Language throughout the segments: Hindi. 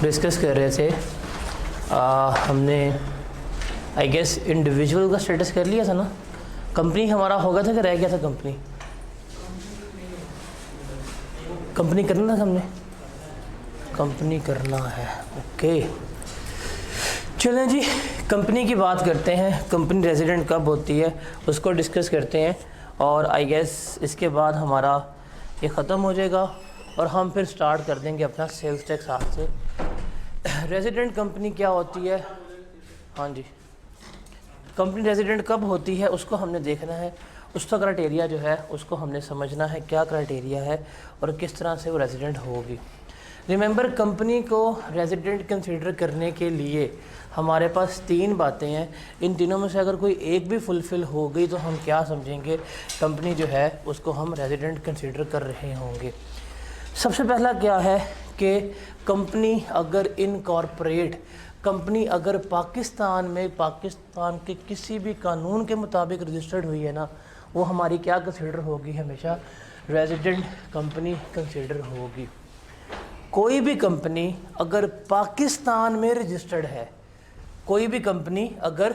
डिस्कस कर रहे थे हमने आई गेस इंडिविजुअल का स्टेटस कर लिया था ना। कंपनी हमारा होगा था कि रह गया था? कंपनी करना था हमने, कंपनी करना है। ओके चलें जी, कंपनी की बात करते हैं। कंपनी रेजिडेंट कब होती है उसको डिस्कस करते हैं और आई गेस इसके बाद हमारा ये ख़त्म हो जाएगा और हम फिर स्टार्ट कर देंगे अपना सेल्स टैक्स हाथ से। रेजिडेंट कंपनी क्या होती है? हाँ जी, कंपनी रेजिडेंट कब होती है उसको हमने देखना है, उसका क्राइटेरिया जो है उसको हमने समझना है, क्या क्राइटेरिया है और किस तरह से वो रेजिडेंट होगी। रिमेंबर, कंपनी को रेजिडेंट कंसीडर करने के लिए हमारे पास तीन बातें हैं। इन तीनों में से अगर कोई एक भी फुलफ़िल हो गई तो हम क्या समझेंगे, कंपनी जो है उसको हम रेजिडेंट कंसीडर कर रहे होंगे। सबसे पहला क्या है कि कंपनी अगर इनकॉर्पोरेट, कंपनी अगर पाकिस्तान में पाकिस्तान के किसी भी कानून के मुताबिक रजिस्टर्ड हुई है ना, वो हमारी क्या कंसीडर होगी, हमेशा रेजिडेंट कंपनी कंसीडर होगी। कोई भी कंपनी अगर पाकिस्तान में रजिस्टर्ड है, कोई भी कंपनी अगर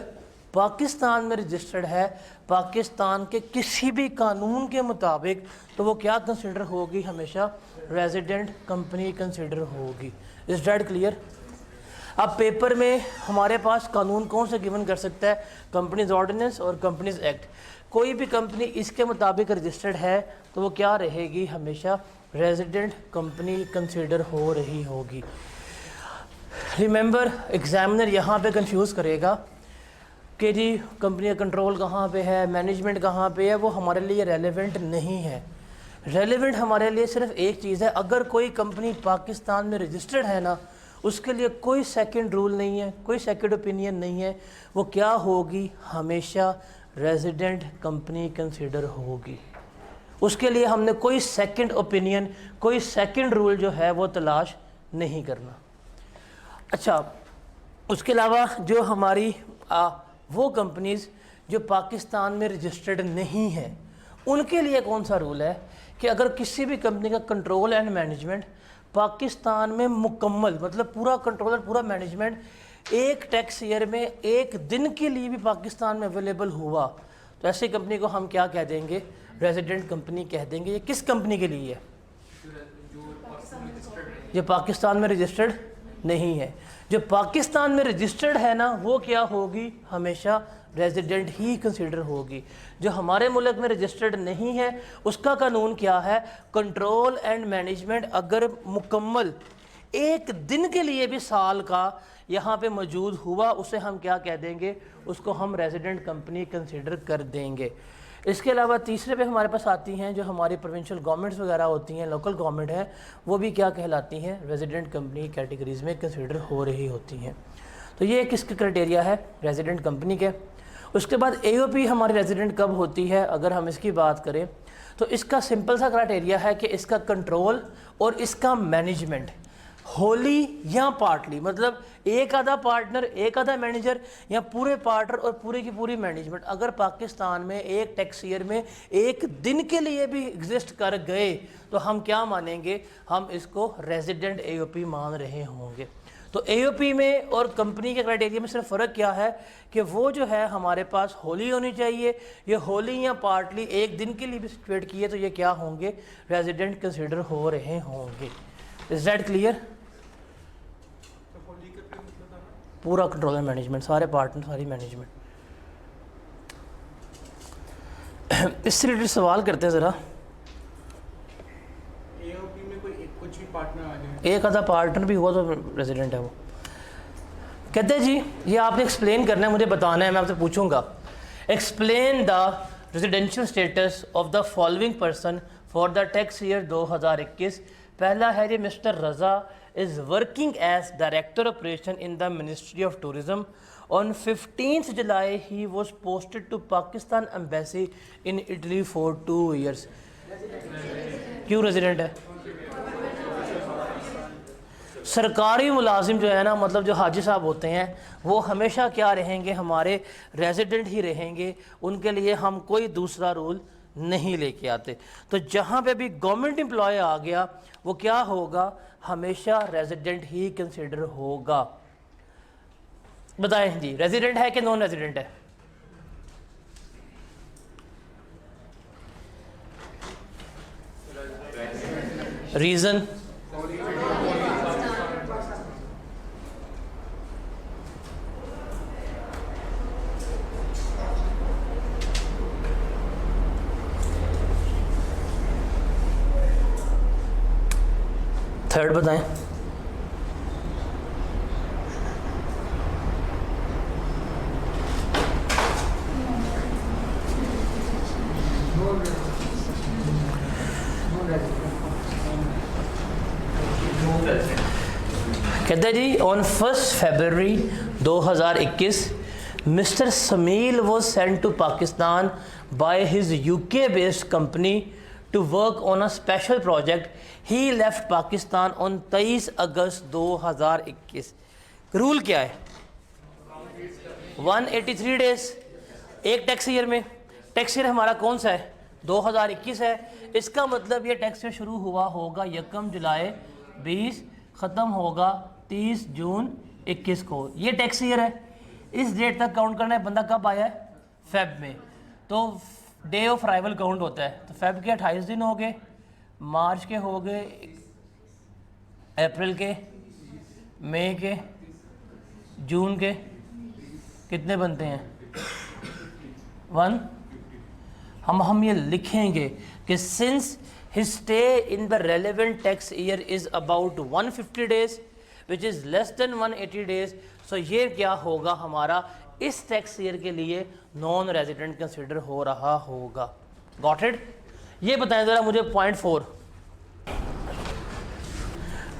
पाकिस्तान में रजिस्टर्ड है पाकिस्तान के किसी भी कानून के मुताबिक, तो वो क्या कंसीडर होगी, हमेशा रेजिडेंट कंपनी कंसीडर होगी। Is that clear? अब पेपर में हमारे पास कानून कौन सा गिवन कर सकता है? कंपनीज ऑर्डिनेंस और कंपनीज एक्ट। कोई भी कंपनी इसके मुताबिक रजिस्टर्ड है तो वो क्या रहेगी, हमेशा रेजिडेंट कंपनी कंसीडर हो रही होगी। रिमेंबर, एग्जामिनर यहाँ पे कंफ्यूज करेगा कि जी कंपनी का कंट्रोल कहाँ पे है, मैनेजमेंट कहाँ पे है, वो हमारे लिए रेलेवेंट नहीं है। रेलेवेंट हमारे लिए सिर्फ एक चीज़ है, अगर कोई कंपनी पाकिस्तान में रजिस्टर्ड है ना, उसके लिए कोई सेकंड रूल नहीं है, कोई सेकंड ओपिनियन नहीं है, वो क्या होगी, हमेशा रेजिडेंट कंपनी कंसीडर होगी। उसके लिए हमने कोई सेकंड ओपिनियन, कोई सेकंड रूल जो है वो तलाश नहीं करना। अच्छा, उसके अलावा जो हमारी वो कंपनीज़ जो पाकिस्तान में रजिस्टर्ड नहीं है, उनके लिए कौन सा रूल है कि अगर किसी भी कंपनी का कंट्रोल एंड मैनेजमेंट पाकिस्तान में मुकम्मल, मतलब पूरा कंट्रोल और पूरा मैनेजमेंट एक टैक्स ईयर में एक दिन के लिए भी पाकिस्तान में अवेलेबल हुआ, तो ऐसी कंपनी को हम क्या कह देंगे, रेजिडेंट कंपनी कह देंगे। ये किस कंपनी के लिए है? जो पाकिस्तान में रजिस्टर्ड नहीं है। जो पाकिस्तान में रजिस्टर्ड है ना, वो क्या होगी, हमेशा रेजिडेंट ही कंसीडर होगी। जो हमारे मुल्क में रजिस्टर्ड नहीं है उसका कानून क्या है, कंट्रोल एंड मैनेजमेंट अगर मुकम्मल एक दिन के लिए भी साल का यहाँ पे मौजूद हुआ, उसे हम क्या कह देंगे, उसको हम रेजिडेंट कंपनी कंसीडर कर देंगे। इसके अलावा तीसरे पे हमारे पास आती हैं जो हमारी प्रोविंशियल गवर्नमेंट्स वगैरह होती हैं, लोकल गवर्नमेंट है, वो भी क्या कहलाती हैं, रेजिडेंट कंपनी कैटेगरीज़ में कंसीडर हो रही होती हैं। तो ये किसके क्राइटेरिया है, रेजिडेंट कंपनी के। उसके बाद AOP हमारी रेजिडेंट कब होती है, अगर हम इसकी बात करें तो इसका सिंपल सा क्राइटेरिया है कि इसका कंट्रोल और इसका मैनेजमेंट होली या पार्टली, मतलब एक आधा पार्टनर, एक आधा मैनेजर या पूरे पार्टनर और पूरी की पूरी मैनेजमेंट अगर पाकिस्तान में एक टैक्स ईयर में एक दिन के लिए भी एग्जिस्ट कर गए तो हम क्या मानेंगे, हम इसको रेजिडेंट AOP मान रहे होंगे। तो AOP में और कंपनी के क्राइटेरिया में सिर्फ फ़र्क क्या है कि वो जो है हमारे पास होली होनी चाहिए, ये होली या पार्टली एक दिन के लिए भी सिचुएट किए तो ये क्या होंगे, रेजिडेंट कंसिडर हो रहे होंगे। Is that clear? पूरा कंट्रोल एंड मैनेजमेंट, सारे पार्टनर, सारी मैनेजमेंट। इससे रिलेटेड सवाल करते हैं ज़रा। AOP में कोई कुछ भी पार्टनर आ जाए, एक आधा पार्टनर भी हुआ तो रेजिडेंट है वो। कहते हैं जी ये आपने एक्सप्लेन करना है, मुझे बताना है, मैं आपसे पूछूंगा, explain the residential status of the following person for the tax year 2021। पहला है जी mister Raza is working as director operation in the Ministry of Tourism. On 15th July he was posted to Pakistan embassy in Italy for 2 years. क्यों रेजिडेंट है? सरकारी मुलाजिम जो है ना, मतलब जो हाजी साहब होते हैं वो हमेशा क्या रहेंगे, हमारे रेजिडेंट ही रहेंगे, उनके लिए हम कोई दूसरा रूल नहीं लेके आते। तो जहाँ पे भी गवर्नमेंट एम्प्लॉय आ गया वो क्या होगा, हमेशा रेजिडेंट ही कंसिडर होगा। बताएं जी, रेजिडेंट है कि नॉन रेजिडेंट है? रीज़न? थर्ड बताएं। कहते हैं जी on 1 February 2021 mister Sameel was sent to Pakistan by his UK based company to work on a special project. He left Pakistan on 23 August 2021। Rule क्या है? 183 डेज एक टैक्स ईयर में। टैक्स ईयर हमारा कौन सा है? 2021 है। इसका मतलब ये टैक्स ईयर शुरू हुआ होगा 1 जुलाई 20, ख़त्म होगा 30 जून 21 को। ये टैक्स ईयर है। इस डेट तक काउंट करना है। बंदा कब आया है? फेब में। तो डे ऑफ अराइवल काउंट होता है। तो फेब के 28 दिन हो गए, मार्च के हो गए, अप्रैल के, मई के, जून के, कितने बनते हैं? 1। हम ये लिखेंगे कि since his stay in the relevant tax year is about 150 days which is less than 180 days, so ये क्या होगा हमारा इस टैक्स ईयर के लिए नॉन रेजिडेंट कंसिडर हो रहा होगा। Got it? ये बताएं ज़रा मुझे पॉइंट 4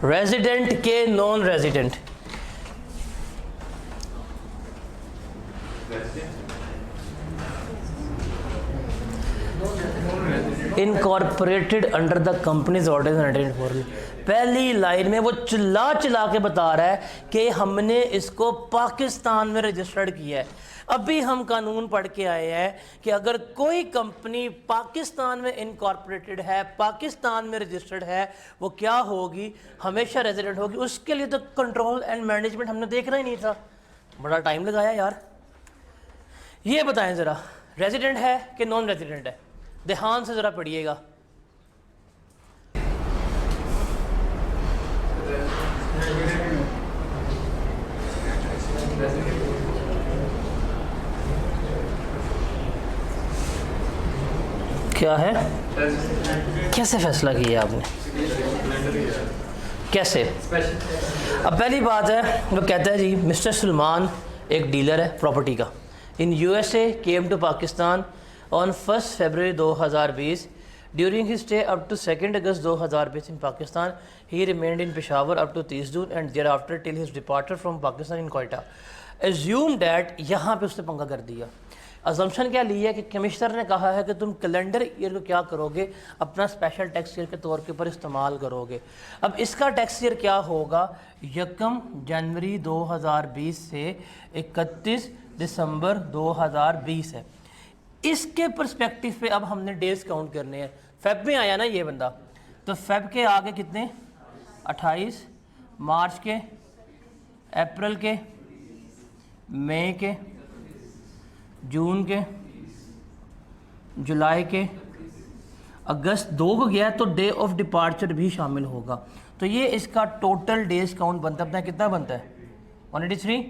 रेजिडेंट के non resident. Incorporated under the companies ordinary. पहली लाइन में वो चिल्ला चिल्ला के बता रहा है कि हमने इसको पाकिस्तान में रजिस्टर्ड किया है। अभी हम कानून पढ़ के आए हैं कि अगर कोई कंपनी पाकिस्तान में इनकॉर्पोरेटेड है, पाकिस्तान में रजिस्टर्ड है, वो क्या होगी? हमेशा रेजिडेंट होगी। उसके लिए तो कंट्रोल एंड मैनेजमेंट हमने देखना ही नहीं था, बड़ा टाइम लगाया यार। ये बताएं ज़रा रेजिडेंट है कि नॉन रेजिडेंट है? ध्यान से ज़रा पढ़िएगा। क्या है? कैसे फैसला किया आपने? कैसे? अब पहली बात है, वो कहता है जी मिस्टर सलमान एक डीलर है प्रॉपर्टी का, इन USA came to Pakistan on 1 February 2020. During his stay up to 2 August 2020 in Pakistan, he remained in Peshawar up to 30 June and thereafter till his departure from Pakistan in Quetta. Assume that यहाँ पे उसने पंगा कर दिया। अजम्पशन क्या ली है कि कमिश्नर ने कहा है कि तुम कैलेंडर ईयर को क्या करोगे, अपना स्पेशल टैक्स ईयर के तौर के ऊपर इस्तेमाल करोगे। अब इसका टैक्स ईयर क्या होगा? 1 जनवरी 2020 से 31 दिसंबर 2020 है। इसके पर्सपेक्टिव पे अब हमने डेज काउंट करने हैं। फेब में आया ना ये बंदा, तो फेब के आगे कितने? 28, मार्च के, अप्रैल के, मई के, जून के, जुलाई के, अगस्त 2 को गया तो डे ऑफ डिपार्चर भी शामिल होगा। तो ये इसका टोटल डेज काउंट बनता है, कितना बनता है? 183।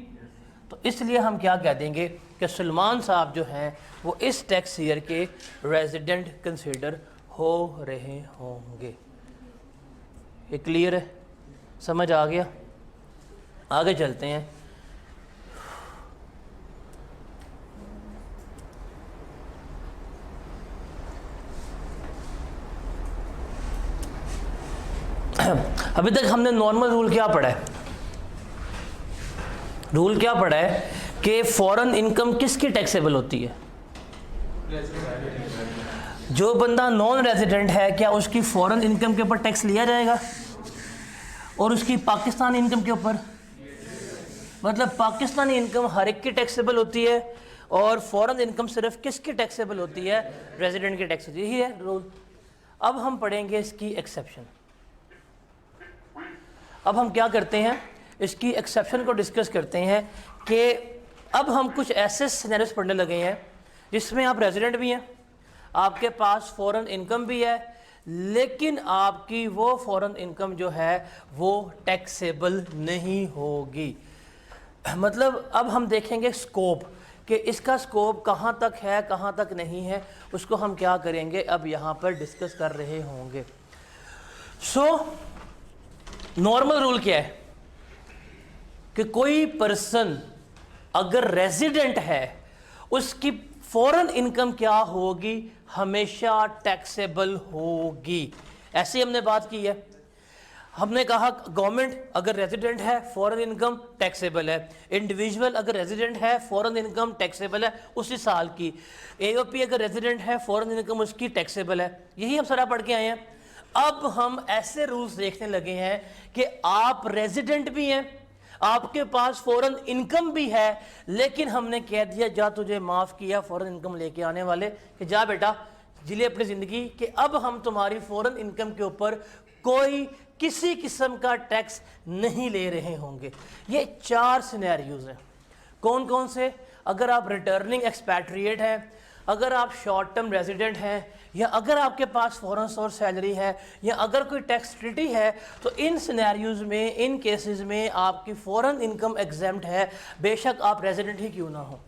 तो इसलिए हम क्या कह देंगे कि सलमान साहब जो हैं वो इस टैक्स ईयर के रेजिडेंट कंसीडर हो रहे होंगे। ये क्लियर है? समझ आ गया? आगे चलते हैं। अभी तक हमने नॉर्मल रूल क्या पढ़ा है? रूल क्या पढ़ा है कि फॉरेन इनकम किसकी टैक्सेबल होती है? जो बंदा नॉन रेजिडेंट है क्या उसकी फॉरेन इनकम के ऊपर टैक्स लिया जाएगा? और उसकी पाकिस्तानी इनकम के ऊपर? मतलब पाकिस्तानी इनकम हर एक की टैक्सेबल होती है और फॉरेन इनकम सिर्फ किसकी टैक्सेबल होती है? रेजिडेंट की टैक्स। यही है रूल। अब हम पढ़ेंगे इसकी एक्सेप्शन। अब हम क्या करते हैं, इसकी एक्सेप्शन को डिस्कस करते हैं कि अब हम कुछ ऐसे सिनेरियोस पढ़ने लगे हैं जिसमें आप रेजिडेंट भी हैं, आपके पास फॉरेन इनकम भी है, लेकिन आपकी वो फॉरेन इनकम जो है वो टैक्सेबल नहीं होगी। मतलब अब हम देखेंगे स्कोप कि इसका स्कोप कहाँ तक है कहाँ तक नहीं है, उसको हम क्या करेंगे अब यहाँ पर डिस्कस कर रहे होंगे। सो नॉर्मल रूल क्या है कि कोई पर्सन अगर रेजिडेंट है उसकी फॉरेन इनकम क्या होगी? हमेशा टैक्सेबल होगी। ऐसे हमने बात की है। हमने कहा गवर्नमेंट अगर रेजिडेंट है फॉरेन इनकम टैक्सेबल है, इंडिविजुअल अगर रेजिडेंट है फॉरेन इनकम टैक्सेबल है उसी साल की, एओपी अगर रेजिडेंट है फॉरेन इनकम उसकी टैक्सेबल है। यही हम सारा पढ़ के आए हैं। अब हम ऐसे रूल्स देखने लगे हैं कि आप रेजिडेंट भी हैं, आपके पास फॉरेन इनकम भी है, लेकिन हमने कह दिया जा तुझे माफ किया फॉरेन इनकम लेके आने वाले कि जा बेटा जिले अपनी जिंदगी, कि अब हम तुम्हारी फॉरेन इनकम के ऊपर कोई किसी किस्म का टैक्स नहीं ले रहे होंगे। ये 4 सिनेरियोज हैं। कौन कौन से? अगर आप रिटर्निंग एक्सपैट्रिएट हैं, अगर आप शॉर्ट टर्म रेजिडेंट हैं, या अगर आपके पास फॉरेन सोर्स सैलरी है, या अगर कोई टैक्स ट्रीटी है, तो इन सिनेरियोज में, इन केसेस में आपकी फॉरेन इनकम एग्जेम्प्ट है, बेशक आप रेजिडेंट ही क्यों ना हो।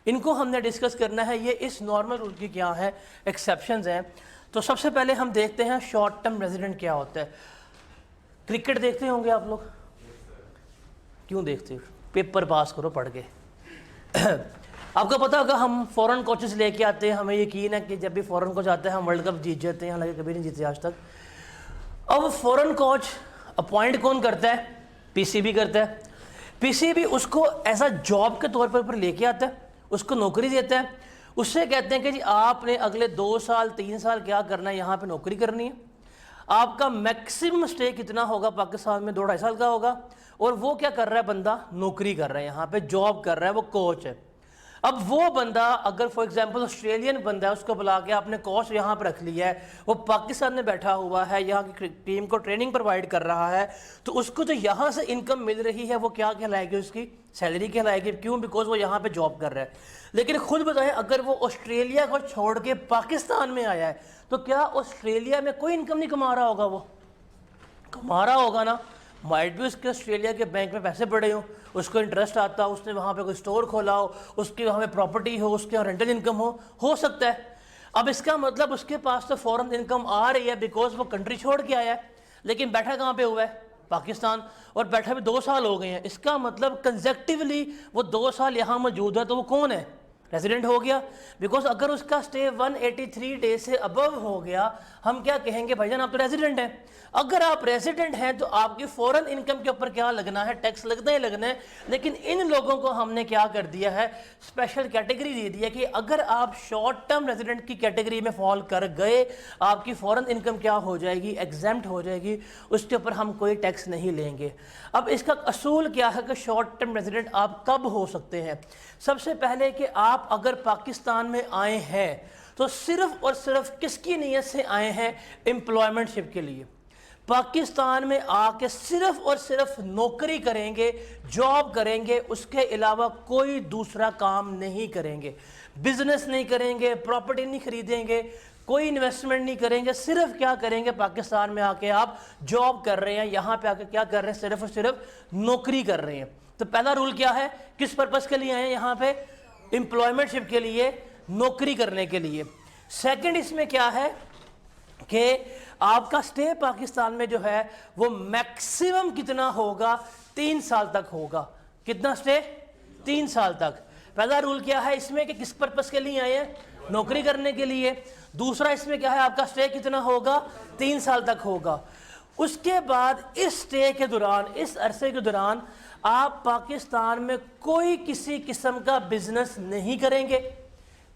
इनको हमने डिस्कस करना है। ये इस नॉर्मल रूल की क्या है, एक्सेप्शंस हैं। तो सबसे पहले हम देखते हैं शॉर्ट टर्म रेजिडेंट क्या होता है। क्रिकेट देखते होंगे आप लोग? क्यों देखते हो? पेपर पास करो पढ़ के। आपको पता होगा हम फॉरेन कोचेस लेके आते हैं, हमें यकीन है कि जब भी फॉरेन कोच आता है हम वर्ल्ड कप जीत जाते हैं, हालांकि कभी नहीं जीते आज तक। अब फॉरेन कोच अपॉइंट कौन करता है? पीसीबी करता है। पीसीबी उसको एज अ जॉब के तौर पर लेके आता है, उसको नौकरी देता है, उससे कहते हैं कि जी आपने अगले 2 साल 3 साल क्या करना है, यहाँ पे नौकरी करनी है। आपका मैक्सिमम स्टे कितना होगा पाकिस्तान में? 2-2.5 साल का होगा। और वो क्या कर रहा है? बंदा नौकरी कर रहा है, यहाँ पे जॉब कर रहा है, वो कोच है। अब वो बंदा अगर फॉर एग्जांपल ऑस्ट्रेलियन बंदा है, उसको बुला के आपने कोच यहाँ पर रख लिया है, वो पाकिस्तान में बैठा हुआ है, यहाँ की टीम को ट्रेनिंग प्रोवाइड कर रहा है, तो उसको जो यहाँ से इनकम मिल रही है वो क्या कहलाएगी? उसकी सैलरी कहलाएगी। क्यों? बिकॉज वो यहाँ पे जॉब कर रहा है। लेकिन खुद बताएं, अगर वो ऑस्ट्रेलिया को छोड़ के पाकिस्तान में आया है तो क्या ऑस्ट्रेलिया में कोई इनकम नहीं कमा रहा होगा? वो कमा रहा होगा ना। माइट भी उसके ऑस्ट्रेलिया के बैंक में पैसे पड़े हो, उसको इंटरेस्ट आता हो, उसने वहाँ पे कोई स्टोर खोला हो, उसकी वहाँ पे प्रॉपर्टी हो, उसके यहाँ रेंटल इनकम हो सकता है। अब इसका मतलब उसके पास तो फॉरेन इनकम आ रही है बिकॉज वो कंट्री छोड़ के आया है, लेकिन बैठा कहाँ पे हुआ है? पाकिस्तान। और बैठा भी 2 साल हो गए हैं। इसका मतलब कंसेक्टिवली वो 2 साल यहाँ मौजूद है, तो वो कौन है? रेजिडेंट हो गया। बिकॉज अगर उसका स्टे 183 डेज से अबव हो गया, हम क्या कहेंगे? भाईजान आप तो रेजिडेंट हैं। अगर आप रेजिडेंट हैं तो आपकी फॉरेन इनकम के ऊपर क्या लगना है? टैक्स लगना ही लगना है। लेकिन इन लोगों को हमने क्या कर दिया है? स्पेशल कैटेगरी दे दिया कि अगर आप शॉर्ट टर्म रेजिडेंट की कैटेगरी में फॉल कर गए, आपकी फॉरेन इनकम क्या हो जाएगी? एग्जेम्प्ट हो जाएगी, उसके ऊपर हम कोई टैक्स नहीं लेंगे। अब इसका असूल क्या है कि शॉर्ट टर्म रेजिडेंट आप कब हो सकते हैं? सबसे पहले कि आप अगर पाकिस्तान में आए हैं तो सिर्फ और सिर्फ किसकी नीयत से आए हैं? एम्प्लॉयमेंटशिप के लिए। पाकिस्तान में आके सिर्फ और सिर्फ नौकरी करेंगे, जॉब करेंगे, उसके अलावा कोई दूसरा काम नहीं करेंगे, बिजनेस नहीं करेंगे, प्रॉपर्टी नहीं खरीदेंगे, कोई इन्वेस्टमेंट नहीं करेंगे। सिर्फ क्या करेंगे? पाकिस्तान में आके आप जॉब कर रहे हैं, यहाँ पे आके क्या कर रहे हैं? सिर्फ और सिर्फ नौकरी कर रहे हैं। तो पहला रूल क्या है? किस पर्पस के लिए आए हैं यहाँ पे? एम्प्लॉयमेंटशिप के लिए, नौकरी करने के लिए। सेकंड इसमें क्या है कि आपका स्टे पाकिस्तान में जो है वो मैक्सिमम कितना होगा? 3 साल तक होगा। कितना स्टे? 3 साल तक। पहला रूल क्या है इसमें कि किस पर्पस के लिए आए हैं? नौकरी करने के लिए। दूसरा इसमें क्या है? आपका स्टे कितना होगा? 3 साल तक होगा। उसके बाद इस स्टे के दौरान, इस अरसे के दौरान आप पाकिस्तान में कोई किसी किस्म का बिजनेस नहीं करेंगे,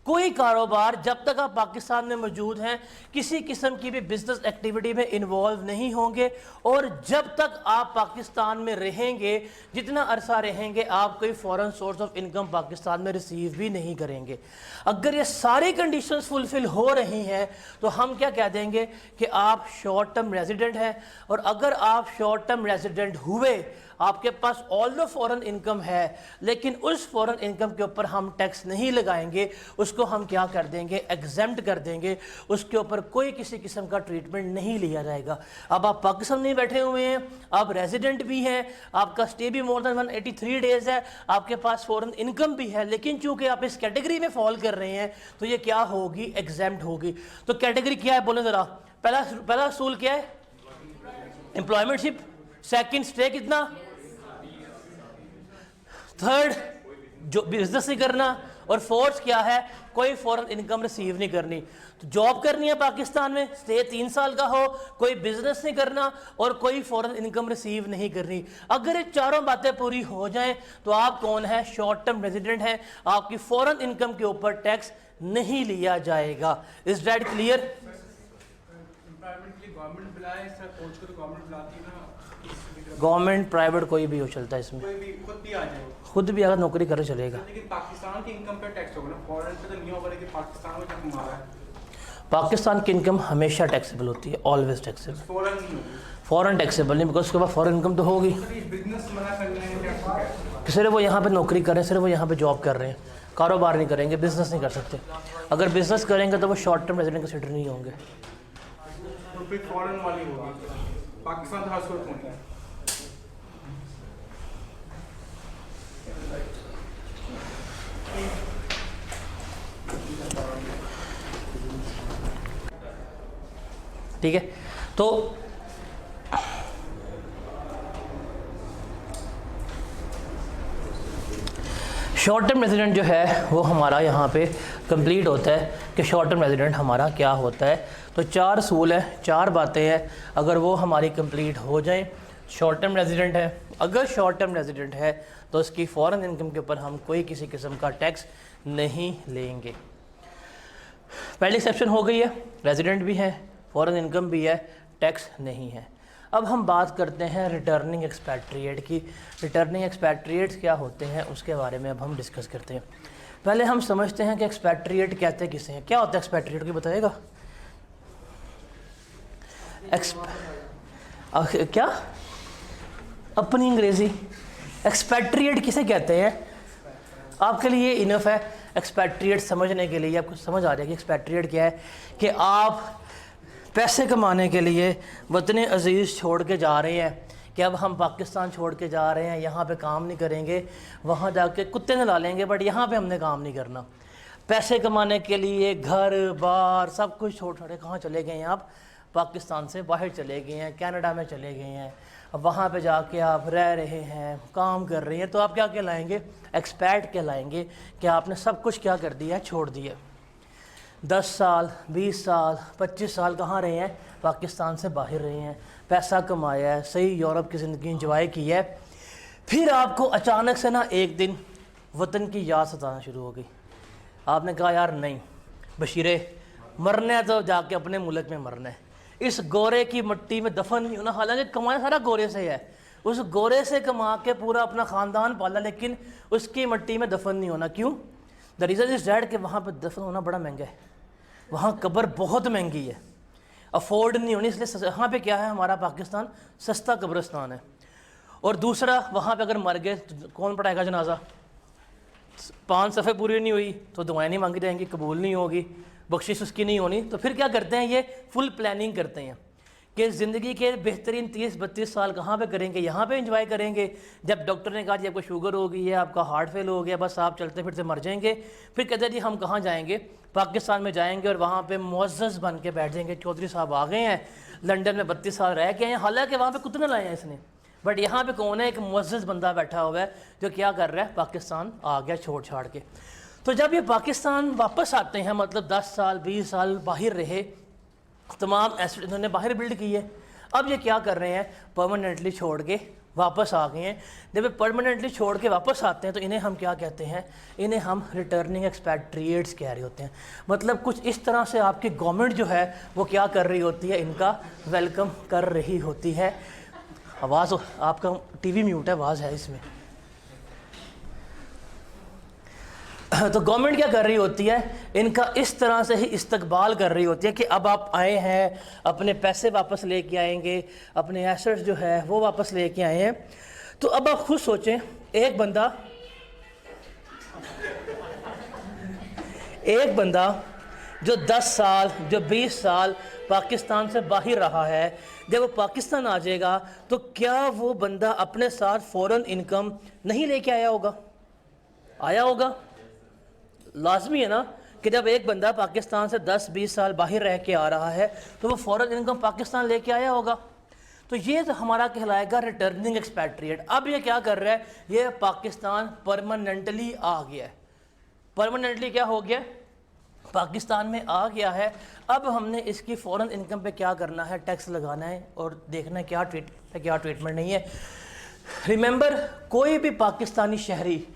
कोई कारोबार जब तक आप पाकिस्तान में मौजूद हैं किसी किस्म की भी बिजनेस एक्टिविटी में इन्वॉल्व नहीं होंगे, और जब तक आप पाकिस्तान में रहेंगे, जितना अरसा रहेंगे, आप कोई foreign source of income Pakistan में रिसीव भी नहीं करेंगे। अगर ये सारी कंडीशंस फुलफिल हो रही हैं तो हम क्या कह देंगे कि आप शॉर्ट टर्म रेजिडेंट हैं। और अगर आप शॉर्ट टर्म रेजिडेंट हुए, आपके पास ऑल द फॉरेन इनकम है, लेकिन उस फॉरेन इनकम के ऊपर हम टैक्स नहीं लगाएंगे, उसको हम क्या कर देंगे, एग्जेम्प्ट कर देंगे, उसके ऊपर कोई किसी किस्म का ट्रीटमेंट नहीं लिया जाएगा। अब आप पाकिस्तान में बैठे हुए हैं, आप रेजिडेंट भी हैं, आपका स्टे भी मोर देन 183 डेज है, आपके पास फॉरेन इनकम भी है, लेकिन चूंकि आप इस कैटेगरी में फॉल कर रहे हैं तो ये क्या होगी, एग्जेम्प्ट होगी। तो कैटेगरी क्या है बोले ज़रा। पहला असूल क्या है, एम्प्लॉयमेंटशिप। सेकंड, स्टे कितना। थर्ड, जो बिजनेस नहीं करना। और फोर्थ क्या है, कोई फॉरेन इनकम रिसीव नहीं करनी। तो जॉब करनी है पाकिस्तान में, स्टे 3 साल का हो, कोई बिजनेस नहीं करना और कोई फॉरेन इनकम रिसीव नहीं करनी। अगर ये चारों बातें पूरी हो जाएं तो आप कौन है, शॉर्ट टर्म रेजिडेंट हैं, आपकी फॉरेन इनकम के ऊपर टैक्स नहीं लिया जाएगा। Is that clear. एम्प्लॉयमेंट के लिए गवर्नमेंट बुलाए सर, कोच को तो गवर्नमेंट बुलाती है ना। गवर्नमेंट प्राइवेट कोई भी हो चलता है इसमें, कोई भी खुद भी आ जाए, खुद भी अगर नौकरी करे चलेगा। लेकिन पाकिस्तान की इनकम पे टैक्स होगा ना, फॉरेन पे तो नहीं होगा, लेकिन पाकिस्तान में क्या कमा रहा है। पाकिस्तान की इनकम हमेशा टैक्सेबल होती है, ऑलवेज टैक्सेबल। फॉरेन नहीं होगी, फॉरेन टैक्सेबल नहीं, बिकॉज उसके बाद फॉरेन इनकम तो होगी। बिजनेस मना करने में क्या है? कि सिर्फ वो यहाँ पे नौकरी कर रहे हैं, सिर्फ वो यहाँ पे जॉब कर रहे हैं, कारोबार नहीं करेंगे, बिजनेस नहीं कर सकते। अगर बिजनेस करेंगे तो वो शॉर्ट टर्म रेजिडेंट कंसिडर नहीं होंगे। तो फिर फॉरेन वाली होगी, पाकिस्तान तो हर सूरत में है। ठीक है, तो शॉर्ट टर्म रेजिडेंट जो है वो हमारा यहाँ पे कंप्लीट होता है कि शॉर्ट टर्म रेजिडेंट हमारा क्या होता है। तो 4 असूल है, 4 बातें हैं, अगर वो हमारी कंप्लीट हो जाएं, शॉर्ट टर्म रेजिडेंट है। अगर शॉर्ट टर्म रेजिडेंट है तो उसकी फ़ॉरेन इनकम के ऊपर हम कोई किसी किस्म का टैक्स नहीं लेंगे। पहली एक्सेप्शन हो गई है, रेजिडेंट भी है, फॉरेन इनकम भी है, टैक्स नहीं है। अब हम बात करते हैं रिटर्निंग एक्सपैट्रिएट की। रिटर्निंग एक्सपैट्रिएट्स क्या होते हैं उसके बारे में अब हम डिस्कस करते हैं। पहले हम समझते हैं कि एक्सपैट्रिएट कहते किसे हैं, क्या होता है एक्सपैट्रिएट, की बताएगा। क्या अपनी अंग्रेज़ी, एक्सपैट्रिएट किसे कहते हैं, आपके लिए इनफ है एक्सपैट्रिएट समझने के लिए। आपको समझ आ जाएगी एक्सपैट्रिएट क्या है, कि आप पैसे कमाने के लिए वतन अज़ीज़ छोड़ के जा रहे हैं, कि अब हम पाकिस्तान छोड़ के जा रहे हैं, यहाँ पे काम नहीं करेंगे, वहाँ जाके कुत्ते नला लेंगे, बट यहाँ पे हमने काम नहीं करना। पैसे कमाने के लिए घर बार सब कुछ छोड़ छोड़े कहाँ चले गए हैं आप, पाकिस्तान से बाहर चले गए हैं, कनाडा में चले गए हैं। अब वहाँ पे जाके आप रह रहे हैं, काम कर रहे हैं, तो आप क्या कहलाएंगे, एक्सपैट कहलाएंगे, कि आपने सब कुछ क्या कर दिया है, छोड़ दिया। 10 साल 20 साल 25 साल कहाँ रहे हैं, पाकिस्तान से बाहर रहे हैं, पैसा कमाया है, सही यूरोप की ज़िंदगी इंजॉय की है, फिर आपको अचानक से ना एक दिन वतन की याद सताना शुरू हो गई। आपने कहा यार नहीं बशीरे, मरना है तो जाके अपने मुल्क में मरना है, इस गोरे की मिट्टी में दफन नहीं होना। हालांकि कमाया सारा गोरे से है, उस गोरे से कमा के पूरा अपना ख़ानदान पाला, लेकिन उसकी मिट्टी में दफन नहीं होना। क्यों? द रीज़न इज़ डैट कि वहाँ पर दफन होना बड़ा महंगा है, वहाँ कब्र बहुत महंगी है, अफोर्ड नहीं होनी, इसलिए यहाँ पे क्या है, हमारा पाकिस्तान सस्ता कब्रिस्तान है। और दूसरा, वहाँ पे अगर मर गए तो कौन पढ़ाएगा जनाजा, 5 सफ़े पूरी नहीं हुई तो दुआएं नहीं मांगी जाएंगी, कबूल नहीं होगी, बख्शिश उसकी नहीं होनी। तो फिर क्या करते हैं, ये फुल प्लानिंग करते हैं कि ज़िंदगी के बेहतरीन 30-32 साल कहाँ पे करेंगे, यहाँ पे एंजॉय करेंगे। जब डॉक्टर ने कहा जी आपको शुगर हो गई है, आपका हार्ट फेल हो गया, बस आप चलते फिरते मर जाएंगे, फिर कहते हैं जी हम कहाँ जाएंगे, पाकिस्तान में जाएंगे और वहाँ पे मुअज़्ज़ज़ बन के बैठ जाएंगे। चौधरी साहब आ गए हैं, लंदन में 32 साल रह के आए हैं, हालांकि वहाँ पे कुत्ते लाए हैं इसने, बट यहाँ पे कौन है, एक मुअज़्ज़ज़ बंदा बैठा हुआ है जो क्या कर रहा है, पाकिस्तान आ गया छोड़ छाड़ के। तो जब ये पाकिस्तान वापस आते हैं, मतलब 10 साल 20 साल बाहर रहे, तमाम एसेट इन्होंने बाहर बिल्ड की है, अब ये क्या कर रहे हैं, परमानेंटली छोड़ के वापस आ गए हैं, जब वे परमानेंटली छोड़ के वापस आते हैं तो इन्हें हम क्या कहते हैं, इन्हें हम रिटर्निंग एक्सपैट्रिएट्स कह रहे होते हैं। मतलब कुछ इस तरह से आपकी गवर्नमेंट जो है वो क्या कर रही होती है, इनका वेलकम कर रही होती है। आवाज़ आपका टीवी म्यूट है, आवाज़ है इसमें। तो गवर्नमेंट क्या कर रही होती है, इनका इस तरह से ही इस्तकबाल कर रही होती है कि अब आप आए हैं, अपने पैसे वापस लेके आएंगे, अपने एसेट्स जो है वो वापस लेके आए हैं। तो अब आप खुद सोचें, एक बंदा जो 10 साल, जो 20 साल पाकिस्तान से बाहर रहा है, जब वो पाकिस्तान आ जाएगा तो क्या वो बंदा अपने साथ फ़ौरन इनकम नहीं लेके आया होगा? आया होगा, लाजमी है ना कि जब एक बंदा पाकिस्तान से 10-20 साल बाहर रह के आ रहा है तो वो फ़ौरन इनकम पाकिस्तान लेके आया होगा। तो ये तो हमारा कहलाएगा रिटर्निंग एक्सपैट्रिएट। अब ये क्या कर रहा है, ये पाकिस्तान परमानेंटली आ गया है। परमानेंटली क्या हो गया, पाकिस्तान में आ गया है। अब हमने इसकी फ़ौरन इनकम पे क्या करना है, टैक्स लगाना है और देखना है क्या ट्रीटमेंट नहीं है। रिमेंबर, कोई भी पाकिस्तानी शहरी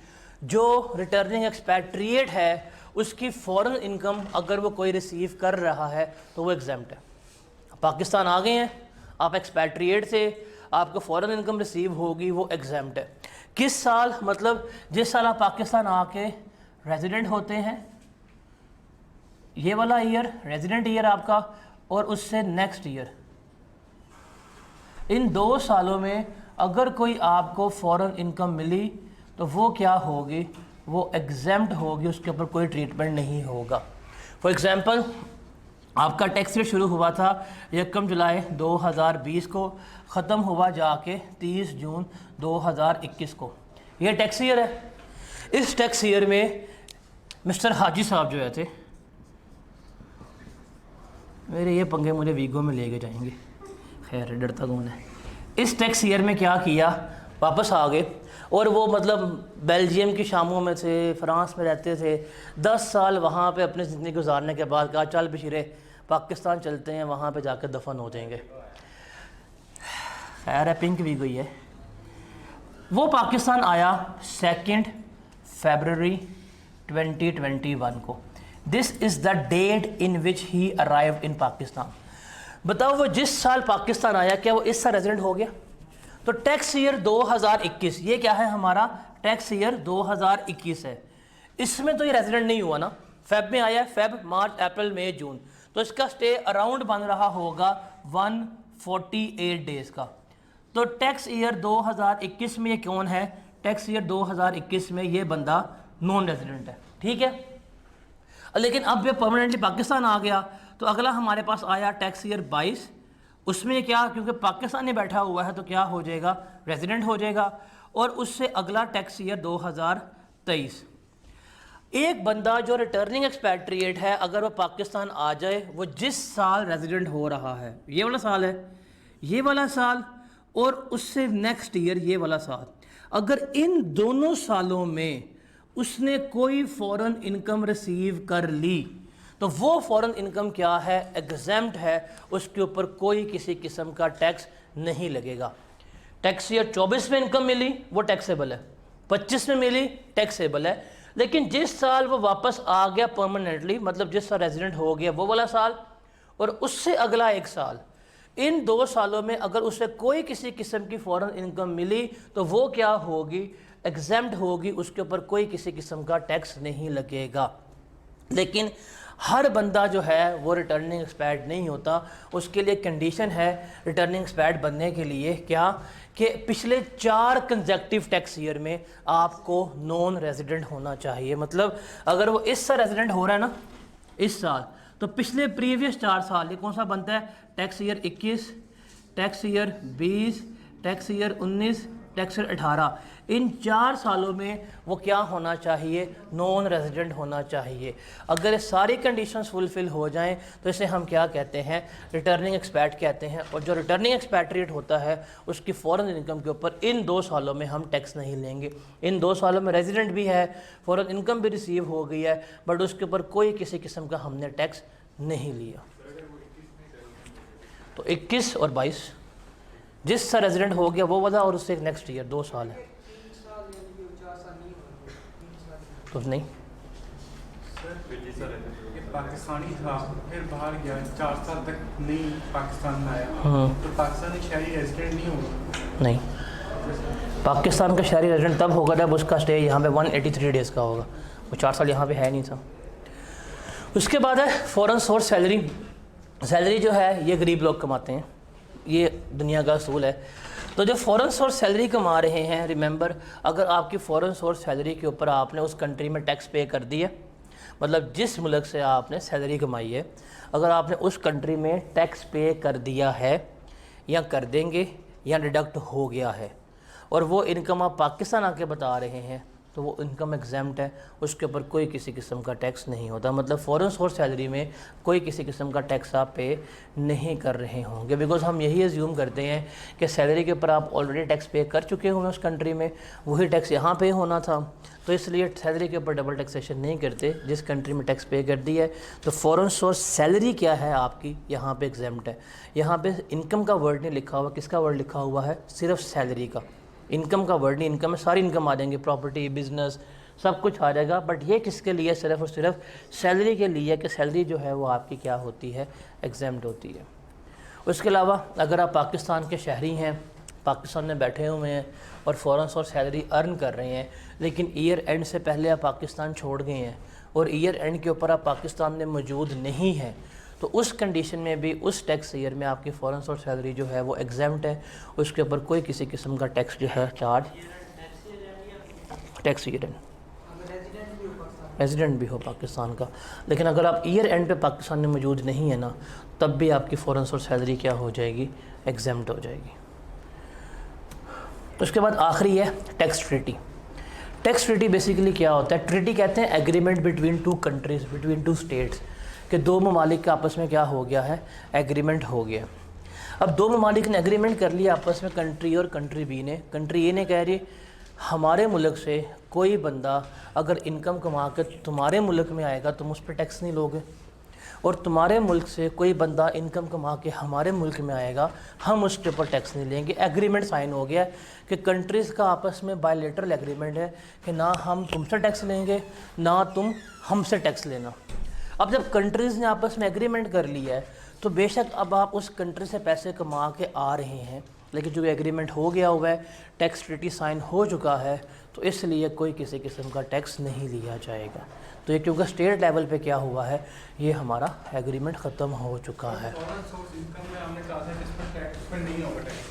जो रिटर्निंग एक्सपैट्रिएट है उसकी फ़ौरन इनकम अगर वो कोई रिसीव कर रहा है तो वो एग्जेम्प्ट है। पाकिस्तान आ गए हैं, आप एक्सपैट्रिएट से, आपको फ़ौरन इनकम रिसीव होगी, वो एग्जेम्प्ट है। किस साल, मतलब जिस साल आप पाकिस्तान आके रेजिडेंट होते हैं, ये वाला ईयर रेजिडेंट ईयर आपका, और उससे नेक्स्ट ईयर, इन 2 सालों में अगर कोई आपको फ़ौरन इनकम मिली तो वो क्या होगी, वो एग्जेम्प्ट होगी, उसके ऊपर कोई ट्रीटमेंट नहीं होगा। फॉर एग्ज़ाम्पल, आपका टैक्स ईयर शुरू हुआ था 1 जुलाई 2020 को, ख़त्म हुआ जाके 30 जून 2021 को, ये टैक्स ईयर है। इस टैक्स ईयर में मिस्टर हाजी साहब जो थे, मेरे ये पंगे मुझे वीगो में लेके जाएंगे, खैर डरता कौन है। इस टैक्स ईयर में क्या किया, वापस आ गए, और वो मतलब बेल्जियम की शामों में थे, फ्रांस में रहते थे, 10 साल वहाँ पे अपनी ज़िंदगी गुजारने के बाद कहा चल बिशरे पाकिस्तान चलते हैं, वहाँ पे जाकर दफन हो जाएंगे। खैर है, पिंक भी गई है। वो पाकिस्तान आया 2 फरवरी 2021 को। This is the date in which he arrived in Pakistan. बताओ, वो जिस साल पाकिस्तान आया क्या वो इस साल रेजिडेंट हो गया? तो टैक्स ईयर 2021, ये क्या है हमारा, टैक्स ईयर 2021 है। इसमें तो ये रेजिडेंट नहीं हुआ ना, फेब में आया है, फेब, मार्च, अप्रैल, मई, जून, तो इसका स्टे अराउंड बन रहा होगा 148 डेज़ का। तो टैक्स ईयर 2021 में ये कौन है, टैक्स ईयर 2021 में ये बंदा नॉन रेजिडेंट है, ठीक है। लेकिन अब ये परमानेंटली पाकिस्तान आ गया, तो अगला हमारे पास आया टैक्स ईयर 22, उसमें क्या, क्योंकि पाकिस्तान में बैठा हुआ है तो क्या हो जाएगा, रेजिडेंट हो जाएगा। और उससे अगला टैक्स ईयर 2023। एक बंदा जो रिटर्निंग एक्सपैट्रिएट है, अगर वो पाकिस्तान आ जाए, वो जिस साल रेजिडेंट हो रहा है, ये वाला साल है, ये वाला साल, और उससे नेक्स्ट ईयर ये वाला साल, अगर इन दोनों सालों में उसने कोई फ़ौरन इनकम रिसीव कर ली तो वो फ़ौरन इनकम क्या है, एग्जेम्प्ट है, उसके ऊपर कोई किसी किस्म का टैक्स नहीं लगेगा। टैक्स ईयर 24 में इनकम मिली वो टैक्सेबल है, 25 में मिली टैक्सेबल है, लेकिन जिस साल वो वापस आ गया परमानेंटली, मतलब जिस साल रेजिडेंट हो गया वो वाला साल, और उससे अगला 1 साल, इन 2 सालों में अगर उसे कोई किसी किस्म की फ़ौरन इनकम मिली तो वो क्या होगी, एग्जेम्प्ट होगी, उसके ऊपर कोई किसी किस्म का टैक्स नहीं लगेगा। लेकिन हर बंदा जो है वो रिटर्निंग एक्सपैट नहीं होता, उसके लिए कंडीशन है रिटर्निंग एक्सपैट बनने के लिए क्या, कि पिछले 4 कंसेक्टिव टैक्स ईयर में आपको नॉन रेजिडेंट होना चाहिए। मतलब अगर वो इस साल रेजिडेंट हो रहा है ना, इस साल, तो पिछले प्रीवियस 4 साल, ये कौन सा बनता है, tax year 21, tax year 20, tax year 19, tax year 18, इन 4 सालों में वो क्या होना चाहिए, नॉन रेजिडेंट होना चाहिए। अगर ये सारी कंडीशंस फुलफ़िल हो जाएं तो इसे हम क्या कहते हैं, रिटर्निंग एक्सपैट कहते हैं। और जो रिटर्निंग एक्सपैट्रिएट होता है उसकी फ़ौरन इनकम के ऊपर इन 2 सालों में हम टैक्स नहीं लेंगे। इन 2 सालों में रेजिडेंट भी है, फ़ौरन इनकम भी रिसीव हो गई है, बट उसके ऊपर कोई किसी किस्म का हमने टैक्स नहीं लिया। तो 21 और 22 जिस सा रेजिडेंट हो गया वो वाला और उससे एक नेक्स्ट ईयर 2 साल है तो नहीं। ये पाकिस्तानी था फिर बाहर गया 4 साल तक नहीं पाकिस्तान में आया, तो पाकिस्तानी शहरी रेजिडेंट नहीं होगा? नहीं, पाकिस्तान का शहरी रेजिडेंट तब होगा जब उसका स्टे यहाँ पे 183 डेज़ का होगा, वो 4 साल यहाँ पे है नहीं था। उसके बाद है फॉरेन सोर्स सैलरी। सैलरी जो है ये गरीब लोग कमाते हैं, ये दुनिया का असूल है। तो जो फॉरेन सोर्स सैलरी कमा रहे हैं, रिमेंबर अगर आपकी फॉरेन सोर्स सैलरी के ऊपर आपने उस कंट्री में टैक्स पे कर दिया, मतलब जिस मुल्क से आपने सैलरी कमाई है अगर आपने उस कंट्री में टैक्स पे कर दिया है या कर देंगे या डिडक्ट हो गया है और वो इनकम आप पाकिस्तान आके बता रहे हैं तो वो इनकम एग्जैम्प्ट है, उसके ऊपर कोई किसी किस्म का टैक्स नहीं होता। मतलब फॉरेन सोर्स सैलरी में कोई किसी किस्म का टैक्स आप पे नहीं कर रहे होंगे, बिकॉज हम यही एज्यूम करते हैं कि सैलरी के ऊपर आप ऑलरेडी टैक्स पे कर चुके होंगे उस कंट्री में, वही टैक्स यहाँ पे होना था, तो इसलिए सैलरी के ऊपर डबल टैक्सेशन नहीं करते। जिस कंट्री में टैक्स पे कर दिया है तो फॉरेन सोर्स सैलरी क्या है आपकी यहाँ पे एग्जैम्प्ट है। यहाँ पे इनकम का वर्ड नहीं लिखा हुआ, किसका वर्ड लिखा हुआ है? सिर्फ सैलरी का, इनकम का वर्ड नहीं। इनकम में सारी इनकम आ जाएंगी, प्रॉपर्टी, बिजनेस, सब कुछ आ जाएगा, बट ये किसके लिए? सिर्फ और सिर्फ सैलरी के लिए कि सैलरी जो है वो आपकी क्या होती है? एग्जैम्प्ट होती है। उसके अलावा अगर आप पाकिस्तान के शहरी हैं, पाकिस्तान में बैठे हुए हैं और फ़ौरन सोर्स सैलरी अर्न कर रहे हैं, लेकिन ईयर एंड से पहले आप पाकिस्तान छोड़ गए हैं और ईयर एंड के ऊपर आप पाकिस्तान में मौजूद नहीं हैं, तो उस कंडीशन में भी उस टैक्स ईयर में आपकी फ़ौरन सोर्स सैलरी जो है वो एग्जैम्प्ट है, उसके ऊपर कोई किसी किस्म का टैक्स जो है charge tax year and resident भी हो पाकिस्तान का, लेकिन अगर आप ईयर एंड पे पाकिस्तान में मौजूद नहीं है ना, तब भी आपकी फ़ौरन सोर्स सैलरी क्या हो जाएगी? एग्जैम्प्ट हो जाएगी। उसके बाद आखिरी है tax treaty. Tax treaty basically क्या होता है? ट्रीटी कहते हैं agreement between 2 countries, between 2 states, कि 2 ममालिक का आपस में क्या हो गया है? एग्रीमेंट हो गया। अब 2 ममालिक ने एग्रीमेंट कर लिया आपस में, कंट्री और कंट्री बी ने। कंट्री ए ने कह रही हमारे मुल्क से कोई बंदा अगर इनकम कमा कर तुम्हारे मुल्क में आएगा तुम उस पर टैक्स नहीं लोगे, और तुम्हारे मुल्क से कोई बंदा इनकम कमा के हमारे मुल्क में आएगा हम उसके ऊपर टैक्स नहीं लेंगे। एग्रीमेंट साइन हो गया कि कंट्रीज़ का आपस में बायलैटरल एग्रीमेंट है कि ना हम तुमसे टैक्स लेंगे ना तुम हमसे टैक्स लेना। अब जब कंट्रीज़ ने आपस में एग्रीमेंट कर लिया है तो बेशक अब आप उस कंट्री से पैसे कमा के आ रहे हैं, लेकिन जो एग्रीमेंट हो गया हुआ है, टैक्स ट्रीटी साइन हो चुका है, तो इसलिए कोई किसी किस्म का टैक्स नहीं लिया जाएगा। तो ये क्योंकि स्टेट लेवल पे क्या हुआ है, ये हमारा एग्रीमेंट ख़त्म हो चुका है। फॉरेन सोर्स इनकम में हमने कहा था जिस पर टैक्स पर नहीं होगा टैक्स,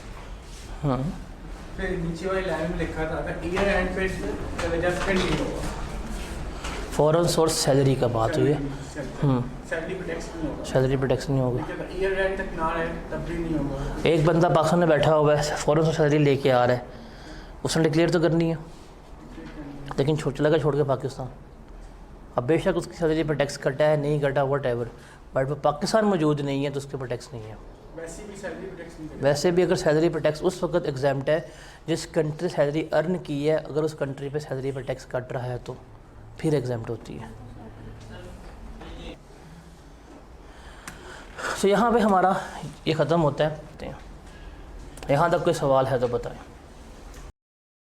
फिर नीचे वाली लाइन में लिखा था ईयर एंड पे एडजस्टमेंट नहीं होगा। फॉरेन सोर्स सैलरी का बात हुई है, सैलरी पे टैक्स नहीं होगा, सैलरी पे टैक्स नहीं होगा। ईयर एंड तक ना रहे तब भी नहीं होगा। एक बंदा पाकिस्तान में बैठा हुआ है, फॉरेन सोर्स सैलरी लेके आ रहा है, उसने डिक्लेयर तो करनी है, लेकिन चला छोड़ के पाकिस्तान। अब बेशक उसकी सैलरी पर टैक्स कटा है नहीं कटा वट एवर, बट वो पाकिस्तान मौजूद नहीं है तो उसके ऊपर टैक्स नहीं है। वैसे भी सैलरी पर टैक्स नहीं, वैसे भी अगर सैलरी पर टैक्स उस वक्त एग्जैम्प्ट है जिस कंट्री सैलरी अर्न की है, अगर उस कंट्री पे सैलरी पर टैक्स कट रहा है तो फिर एग्जैम्प्ट होती है। तो यहाँ पे हमारा ये ख़त्म होता है। यहाँ तक कोई सवाल है तो बताएं।